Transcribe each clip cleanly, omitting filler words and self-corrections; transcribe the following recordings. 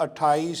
28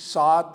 7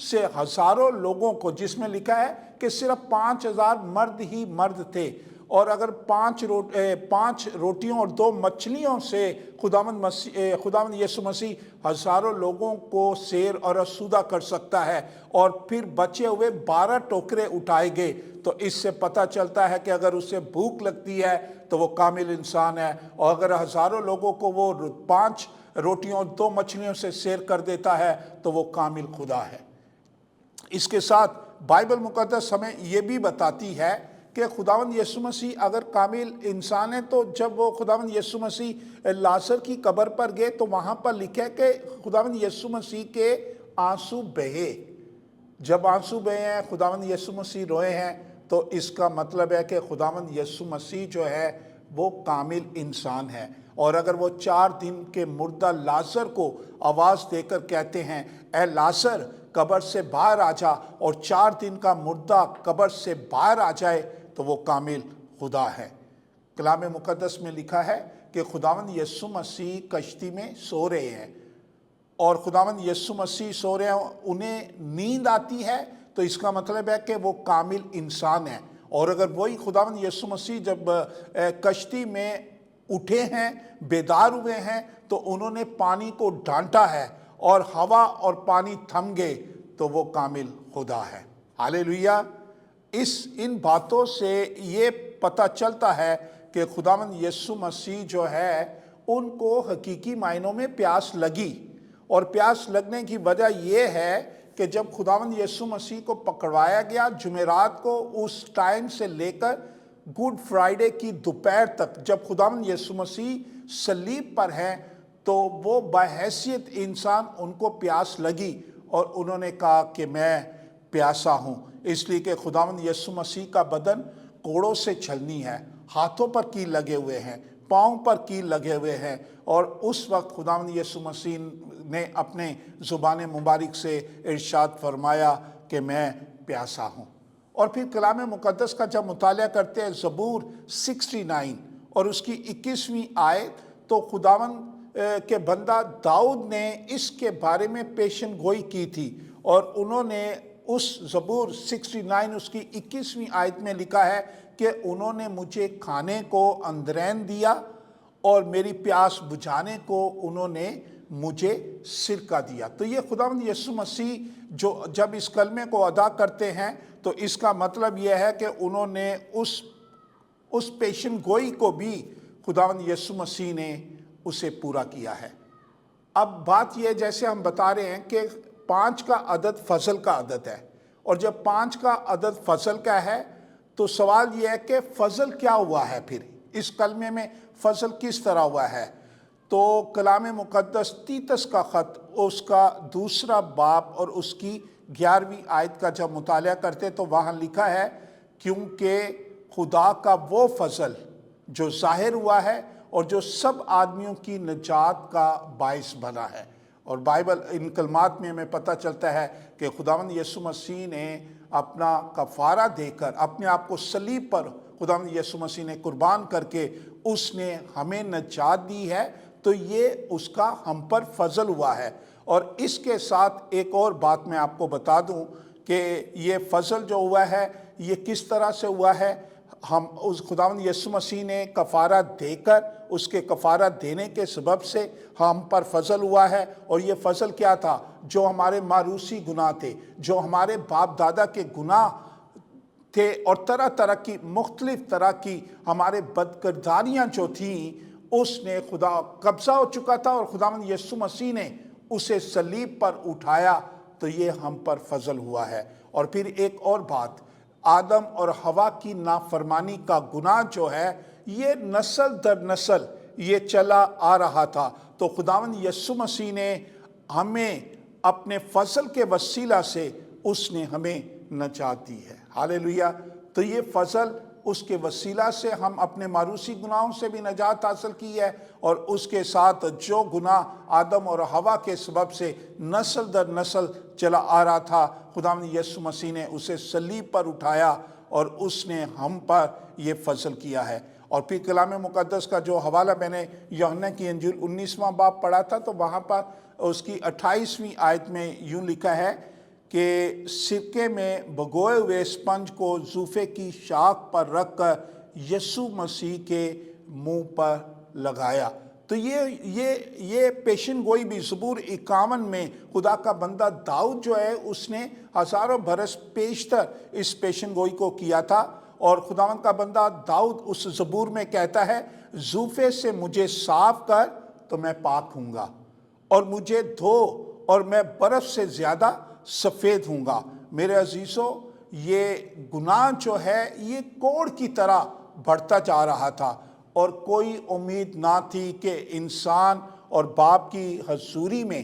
سے ہزاروں لوگوں کو، جس میں لکھا ہے کہ صرف 5,000 مرد ہی مرد تھے، اور اگر 5 روٹیوں اور 2 مچھلیوں سے خداوند یسوع مسیح ہزاروں لوگوں کو سیر اور آسودہ کر سکتا ہے، اور پھر بچے ہوئے 12 ٹوکرے اٹھائے گئے، تو اس سے پتہ چلتا ہے کہ اگر اسے بھوک لگتی ہے تو وہ کامل انسان ہے، اور اگر ہزاروں لوگوں کو وہ 5 روٹیوں اور 2 مچھلیوں سے سیر کر دیتا ہے تو وہ کامل خدا ہے۔ اس کے ساتھ بائبل مقدس ہمیں یہ بھی بتاتی ہے کہ خداوند یسوع مسیح اگر کامل انسان ہے، تو جب وہ خداوند یسوع مسیح لازر کی قبر پر گئے تو وہاں پر لکھا ہے کہ خداوند یسوع مسیح کے آنسو بہے۔ جب آنسو بہے ہیں، خداوند یسوع مسیح روئے ہیں، تو اس کا مطلب ہے کہ خداوند یسوع مسیح جو ہے وہ کامل انسان ہے۔ اور اگر وہ 4 دن کے مردہ لازر کو آواز دے کر کہتے ہیں، اے لازر قبر سے باہر آ جا، اور 4 دن کا مردہ قبر سے باہر آ جائے، تو وہ کامل خدا ہے۔ کلام مقدس میں لکھا ہے کہ خداوند یسوع مسیح کشتی میں سو رہے ہیں، اور خداوند یسوع مسیح سو رہے ہیں، انہیں نیند آتی ہے، تو اس کا مطلب ہے کہ وہ کامل انسان ہے۔ اور اگر وہی خداوند یسوع مسیح جب کشتی میں اٹھے ہیں، بیدار ہوئے ہیں، تو انہوں نے پانی کو ڈانٹا ہے اور ہوا اور پانی تھم گئے، تو وہ کامل خدا ہے۔ ہاللیلویہ۔ ان باتوں سے یہ پتہ چلتا ہے کہ خداوند یسوع مسیح جو ہے ان کو حقیقی معنوں میں پیاس لگی، اور پیاس لگنے کی وجہ یہ ہے کہ جب خداوند یسوع مسیح کو پکڑوایا گیا جمعرات کو، اس ٹائم سے لے کر گڈ فرائیڈے کی دوپہر تک، جب خداوند یسوع مسیح صلیب پر ہیں، تو وہ بحیثیت انسان ان کو پیاس لگی، اور انہوں نے کہا کہ میں پیاسا ہوں، اس لیے کہ خداوند یسوع مسیح کا بدن کوڑوں سے چھلنی ہے، ہاتھوں پر کیل لگے ہوئے ہیں، پاؤں پر کیل لگے ہوئے ہیں، اور اس وقت خداوند یسوع مسیح نے اپنے زبان مبارک سے ارشاد فرمایا کہ میں پیاسا ہوں۔ اور پھر کلام مقدس کا جب مطالعہ کرتے ہیں زبور 69 اور اس کی 21ویں آیت، تو خداوند کے بندہ داؤد نے اس کے بارے میں پیشن گوئی کی تھی، اور انہوں نے اس زبور 69 اس کی 21ویں آیت میں لکھا ہے کہ انہوں نے مجھے کھانے کو اندرین دیا، اور میری پیاس بجھانے کو انہوں نے مجھے سرکہ دیا۔ تو یہ خداوند یسوع مسیح جب اس کلمے کو ادا کرتے ہیں، تو اس کا مطلب یہ ہے کہ انہوں نے اس پیشن گوئی کو بھی خداوند یسوع مسیح نے اسے پورا کیا ہے۔ اب بات یہ جیسے ہم بتا رہے ہیں کہ 5 کا عدد فضل کا عدد ہے، اور جب 5 کا عدد فضل کا ہے تو سوال یہ ہے کہ فضل کیا ہوا ہے، پھر اس کلمے میں فضل کس طرح ہوا ہے؟ تو کلام مقدس تیتس کا خط اس کا 2 باب اور اس کی 11ویں آیت کا جب مطالعہ کرتے تو وہاں لکھا ہے، کیونکہ خدا کا وہ فضل جو ظاہر ہوا ہے اور جو سب آدمیوں کی نجات کا باعث بنا ہے۔ اور بائبل ان کلمات میں ہمیں پتہ چلتا ہے کہ خداوند یسوع مسیح نے اپنا کفارہ دے کر، اپنے آپ کو صلیب پر خداوند یسوع مسیح نے قربان کر کے اس نے ہمیں نجات دی ہے، تو یہ اس کا ہم پر فضل ہوا ہے۔ اور اس کے ساتھ ایک اور بات میں آپ کو بتا دوں کہ یہ فضل جو ہوا ہے یہ کس طرح سے ہوا ہے۔ ہم اس خداوند یسوع مسیح نے کفارہ دے کر، اس کے کفارہ دینے کے سبب سے ہم پر فضل ہوا ہے، اور یہ فضل کیا تھا؟ جو ہمارے موروثی گناہ تھے، جو ہمارے باپ دادا کے گناہ تھے، اور طرح طرح کی مختلف طرح کی ہمارے بدکرداریاں جو تھیں، اس نے خدا قبضہ ہو چکا تھا، اور خداوند یسوع مسیح نے اسے صلیب پر اٹھایا، تو یہ ہم پر فضل ہوا ہے۔ اور پھر ایک اور بات، آدم اور حوا کی نافرمانی کا گناہ جو ہے یہ نسل در نسل یہ چلا آ رہا تھا، تو خداوند یسوع مسیح نے ہمیں اپنے فضل کے وسیلہ سے اس نے ہمیں نجات دی ہے۔ ہاللیلویہ۔ تو یہ فضل، اس کے وسیلہ سے ہم اپنے موروثی گناہوں سے بھی نجات حاصل کی ہے، اور اس کے ساتھ جو گناہ آدم اور حوا کے سبب سے نسل در نسل چلا آ رہا تھا، خداوند یسوع مسیح نے اسے صلیب پر اٹھایا، اور اس نے ہم پر یہ فضل کیا ہے۔ اور پھر کلام مقدس کا جو حوالہ میں نے یوحنا کی انجیل 19واں باب پڑھا تھا، تو وہاں پر اس کی 28ویں آیت میں یوں لکھا ہے کہ سرکے میں بھگوئے ہوئے اسپنج کو زوفے کی شاخ پر رکھ کر یسوع مسیح کے منہ پر لگایا۔ تو یہ پیشن گوئی بھی زبور 51 میں خدا کا بندہ داؤد جو ہے اس نے ہزاروں برس پیشتر اس پیشن گوئی کو کیا تھا، اور خداوند کا بندہ داؤد اس زبور میں کہتا ہے، زوفے سے مجھے صاف کر تو میں پاک ہوں گا، اور مجھے دھو اور میں برف سے زیادہ سفید ہوں گا۔ میرے عزیزو، یہ گناہ جو ہے یہ کوڑ کی طرح بڑھتا جا رہا تھا، اور کوئی امید نہ تھی کہ انسان اور باپ کی حضوری میں،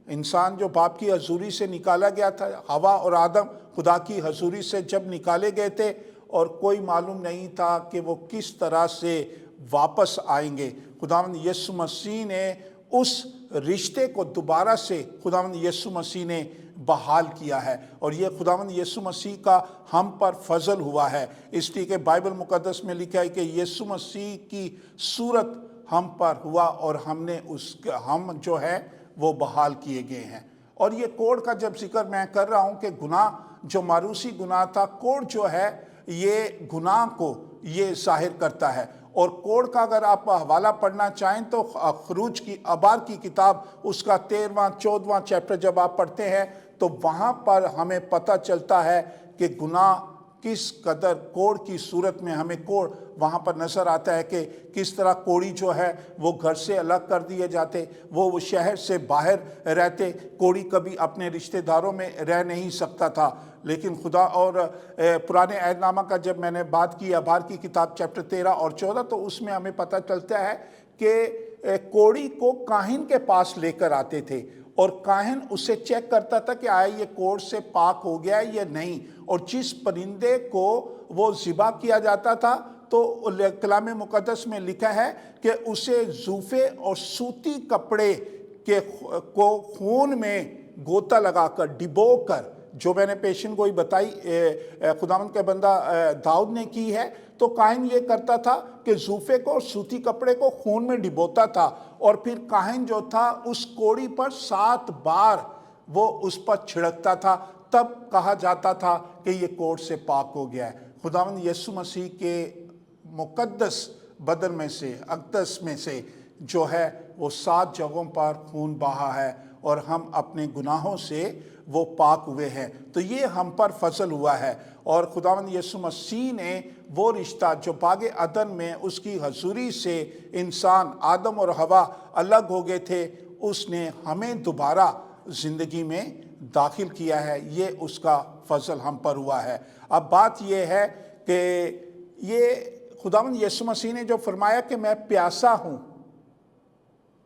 انسان جو باپ کی حضوری سے نکالا گیا تھا، حوا اور آدم خدا کی حضوری سے جب نکالے گئے تھے، اور کوئی معلوم نہیں تھا کہ وہ کس طرح سے واپس آئیں گے۔ خداوند یسوع مسیح نے اس رشتے کو دوبارہ سے خداوند یسوع مسیح نے بحال کیا ہے، اور یہ خداوند یسوع مسیح کا ہم پر فضل ہوا ہے، اس لیے کہ بائبل مقدس میں لکھا ہے کہ یسوع مسیح کی صورت ہم پر ہوا، اور ہم جو ہے وہ بحال کیے گئے ہیں۔ اور یہ کوڑ کا جب ذکر میں کر رہا ہوں کہ گناہ جو ماروثی گناہ تھا، کوڑ جو ہے یہ گناہ کو یہ ظاہر کرتا ہے۔ اور کوڑ کا اگر آپ حوالہ پڑھنا چاہیں تو خروج کی ابار کی کتاب اس کا 13واں 14واں چیپٹر جب آپ پڑھتے ہیں تو وہاں پر ہمیں پتہ چلتا ہے کہ گناہ کس قدر کوڑ کی صورت میں ہمیں کوڑ وہاں پر نظر آتا ہے، کہ کس طرح کوڑی جو ہے وہ گھر سے الگ کر دیے جاتے، وہ شہر سے باہر رہتے، کوڑی کبھی اپنے رشتہ داروں میں رہ نہیں سکتا تھا۔ لیکن خدا اور پرانے عہد نامہ کا جب میں نے بات کی ابار کی کتاب چیپٹر 13 اور 14 تو اس میں ہمیں پتہ چلتا ہے کہ کوڑی کو کاہن کے پاس لے کر آتے تھے، اور کاہن اسے چیک کرتا تھا کہ آیا یہ کوڑ سے پاک ہو گیا ہے یا نہیں، اور جس پرندے کو وہ ذبح کیا جاتا تھا تو کلام مقدس میں لکھا ہے کہ اسے زوفے اور سوتی کپڑے کو خون میں گوتا لگا کر ڈبو کر، جو میں نے پیشن گوئی بتائی خداوند کے بندہ داؤد نے کی ہے، تو کاہن یہ کرتا تھا کہ زوفے کو اور سوتی کپڑے کو خون میں ڈبوتا تھا، اور پھر کاہن جو تھا اس کوڑی پر 7 بار وہ اس پر چھڑکتا تھا، تب کہا جاتا تھا کہ یہ کوڑ سے پاک ہو گیا ہے۔ خداوند یسوع مسیح کے مقدس بدن میں سے، اقدس میں سے جو ہے وہ 7 جگہوں پر خون بہا ہے، اور ہم اپنے گناہوں سے وہ پاک ہوئے ہیں۔ تو یہ ہم پر فضل ہوا ہے، اور خداوند یسوع مسیح نے وہ رشتہ جو باغ عدن میں اس کی حضوری سے انسان آدم اور حوا الگ ہو گئے تھے، اس نے ہمیں دوبارہ زندگی میں داخل کیا ہے، یہ اس کا فضل ہم پر ہوا ہے۔ اب بات یہ ہے کہ یہ خداوند یسوع مسیح نے جو فرمایا کہ میں پیاسا ہوں،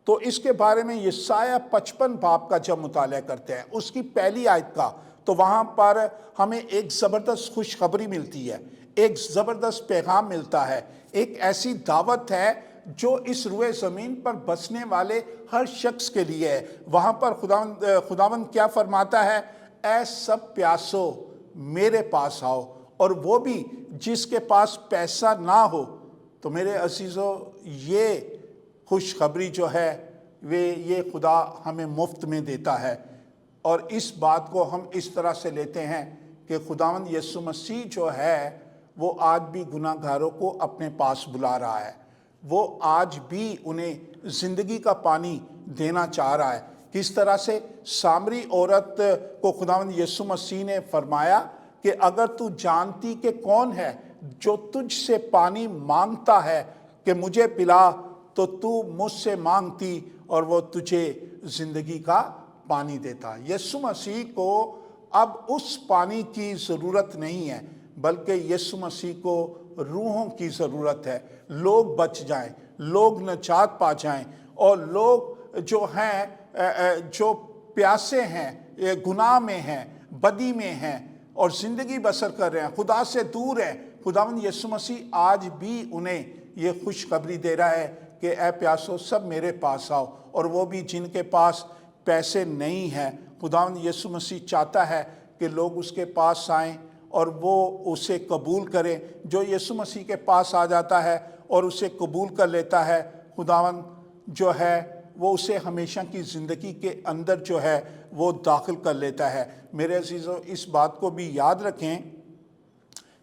تو اس کے بارے میں یسایہ 55 باب کا جب مطالعہ کرتے ہیں اس کی پہلی آیت کا، تو وہاں پر ہمیں ایک زبردست خوشخبری ملتی ہے، ایک زبردست پیغام ملتا ہے، ایک ایسی دعوت ہے جو اس روئے زمین پر بسنے والے ہر شخص کے لیے ہے۔ وہاں پر خداوند کیا فرماتا ہے؟ اے سب پیاسو میرے پاس آؤ، اور وہ بھی جس کے پاس پیسہ نہ ہو۔ تو میرے عزیزو، یہ خوشخبری جو ہے یہ خدا ہمیں مفت میں دیتا ہے، اور اس بات کو ہم اس طرح سے لیتے ہیں کہ خداوند یسوع مسیح جو ہے وہ آج بھی گناہ گاروں کو اپنے پاس بلا رہا ہے، وہ آج بھی انہیں زندگی کا پانی دینا چاہ رہا ہے۔ کس طرح سے؟ سامری عورت کو خداوند یسوع مسیح نے فرمایا کہ اگر تو جانتی کہ کون ہے جو تجھ سے پانی مانگتا ہے کہ مجھے پلا، تو تو مجھ سے مانگتی اور وہ تجھے زندگی کا پانی دیتا۔ یسوع مسیح کو اب اس پانی کی ضرورت نہیں ہے، بلکہ یسوع مسیح کو روحوں کی ضرورت ہے۔ لوگ بچ جائیں، لوگ نجات پا جائیں، اور لوگ جو ہیں جو پیاسے ہیں، گناہ میں ہیں، بدی میں ہیں، اور زندگی بسر کر رہے ہیں، خدا سے دور ہیں، خداوند یسوع مسیح آج بھی انہیں یہ خوشخبری دے رہا ہے کہ اے پیاسو سب میرے پاس آؤ۔ اور وہ بھی جن کے پاس پیسے نہیں ہیں، خداوند یسوع مسیح چاہتا ہے کہ لوگ اس کے پاس آئیں اور وہ اسے قبول کریں۔ جو یسوع مسیح کے پاس آ جاتا ہے اور اسے قبول کر لیتا ہے، خداوند جو ہے وہ اسے ہمیشہ کی زندگی کے اندر جو ہے وہ داخل کر لیتا ہے۔ میرے عزیزو، اس بات کو بھی یاد رکھیں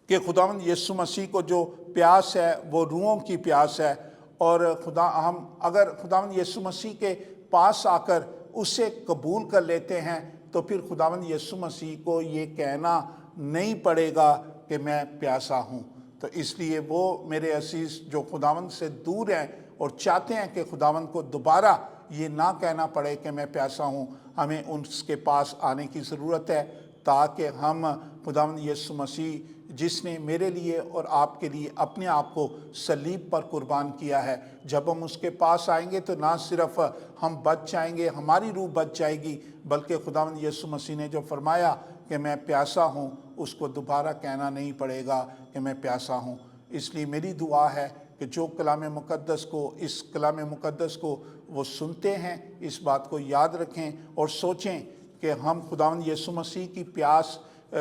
کہ خداوند یسوع مسیح کو جو پیاس ہے وہ روحوں کی پیاس ہے، اور ہم اگر خداوند یسوع مسیح کے پاس آ کر اسے قبول کر لیتے ہیں تو پھر خداوند یسوع مسیح کو یہ کہنا نہیں پڑے گا کہ میں پیاسا ہوں۔ تو اس لیے وہ میرے عزیز جو خداوند سے دور ہیں اور چاہتے ہیں کہ خداوند کو دوبارہ یہ نہ کہنا پڑے کہ میں پیاسا ہوں، ہمیں اس کے پاس آنے کی ضرورت ہے تاکہ ہم خداوند یسوع مسیح جس نے میرے لیے اور آپ کے لیے اپنے آپ کو صلیب پر قربان کیا ہے، جب ہم اس کے پاس آئیں گے تو نہ صرف ہم بچ جائیں گے، ہماری روح بچ جائے گی، بلکہ خداوند یسوع مسیح نے جو فرمایا کہ میں پیاسا ہوں، اس کو دوبارہ کہنا نہیں پڑے گا کہ میں پیاسا ہوں۔ اس لیے میری دعا ہے کہ جو کلام مقدس کو اس کلام مقدس کو وہ سنتے ہیں، اس بات کو یاد رکھیں اور سوچیں کہ ہم خداوند یسوع مسیح کی پیاس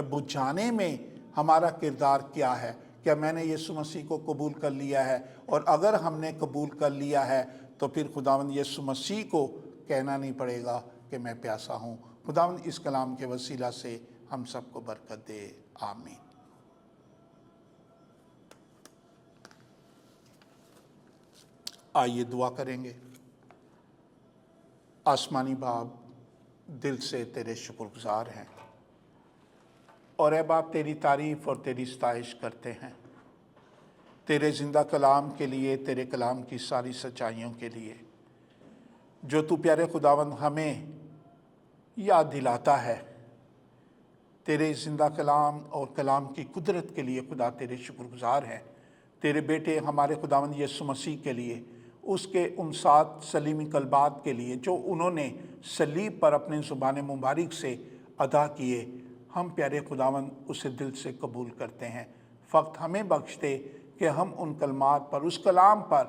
بجھانے میں ہمارا کردار کیا ہے۔ کیا میں نے یسوع مسیح کو قبول کر لیا ہے؟ اور اگر ہم نے قبول کر لیا ہے تو پھر خداوند یسوع مسیح کو کہنا نہیں پڑے گا کہ میں پیاسا ہوں۔ خداوند اس کلام کے وسیلہ سے ہم سب کو برکت دے، آمین۔ آئیے دعا کریں گے۔ آسمانی باپ، دل سے تیرے شکر گزار ہیں، اور اے باپ تیری تعریف اور تیری ستائش کرتے ہیں، تیرے زندہ کلام کے لیے، تیرے کلام کی ساری سچائیوں کے لیے، جو تو پیارے خداوند ہمیں یاد دلاتا ہے۔ تیرے زندہ کلام اور کلام کی قدرت کے لیے خدا تیرے شکر گزار ہیں، تیرے بیٹے ہمارے خداوند یسوع مسیح کے لیے، اس کے ان 7 سلیمی کلمات کے لیے جو انہوں نے صلیب پر اپنے زبان مبارک سے ادا کیے۔ ہم پیارے خداوند اسے دل سے قبول کرتے ہیں۔ فقط ہمیں بخش دے کہ ہم ان کلمات پر، اس کلام پر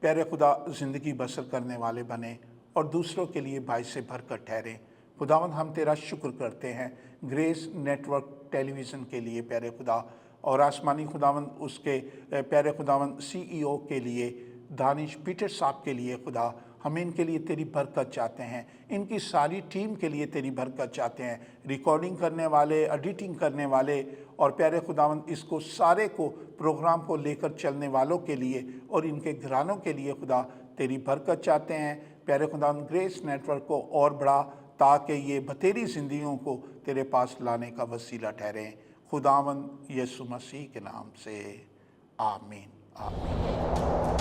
پیارے خدا زندگی بسر کرنے والے بنیں اور دوسروں کے لیے باعث برکت ٹھہریں۔ خداوند ہم تیرا شکر کرتے ہیں گریس نیٹ ورک ٹیلی ویژن کے لیے پیارے خدا، اور آسمانی خداوند اس کے پیارے خداوند CEO کے لیے دانش پیٹر صاحب کے لیے خدا، ہم ان کے لیے تیری برکت چاہتے ہیں، ان کی ساری ٹیم کے لیے تیری برکت چاہتے ہیں، ریکارڈنگ کرنے والے، ایڈیٹنگ کرنے والے، اور پیارے خداوند اس کو سارے کو پروگرام کو لے کر چلنے والوں کے لیے اور ان کے گھرانوں کے لیے خدا تیری برکت چاہتے ہیں۔ پیارے خداوند گریس نیٹ ورک کو اور بڑھا تاکہ یہ بتیری زندگیوں کو تیرے پاس لانے کا وسیلہ ٹھہریں۔ خداوند یسوع مسیح کے نام سے آمین، آمین۔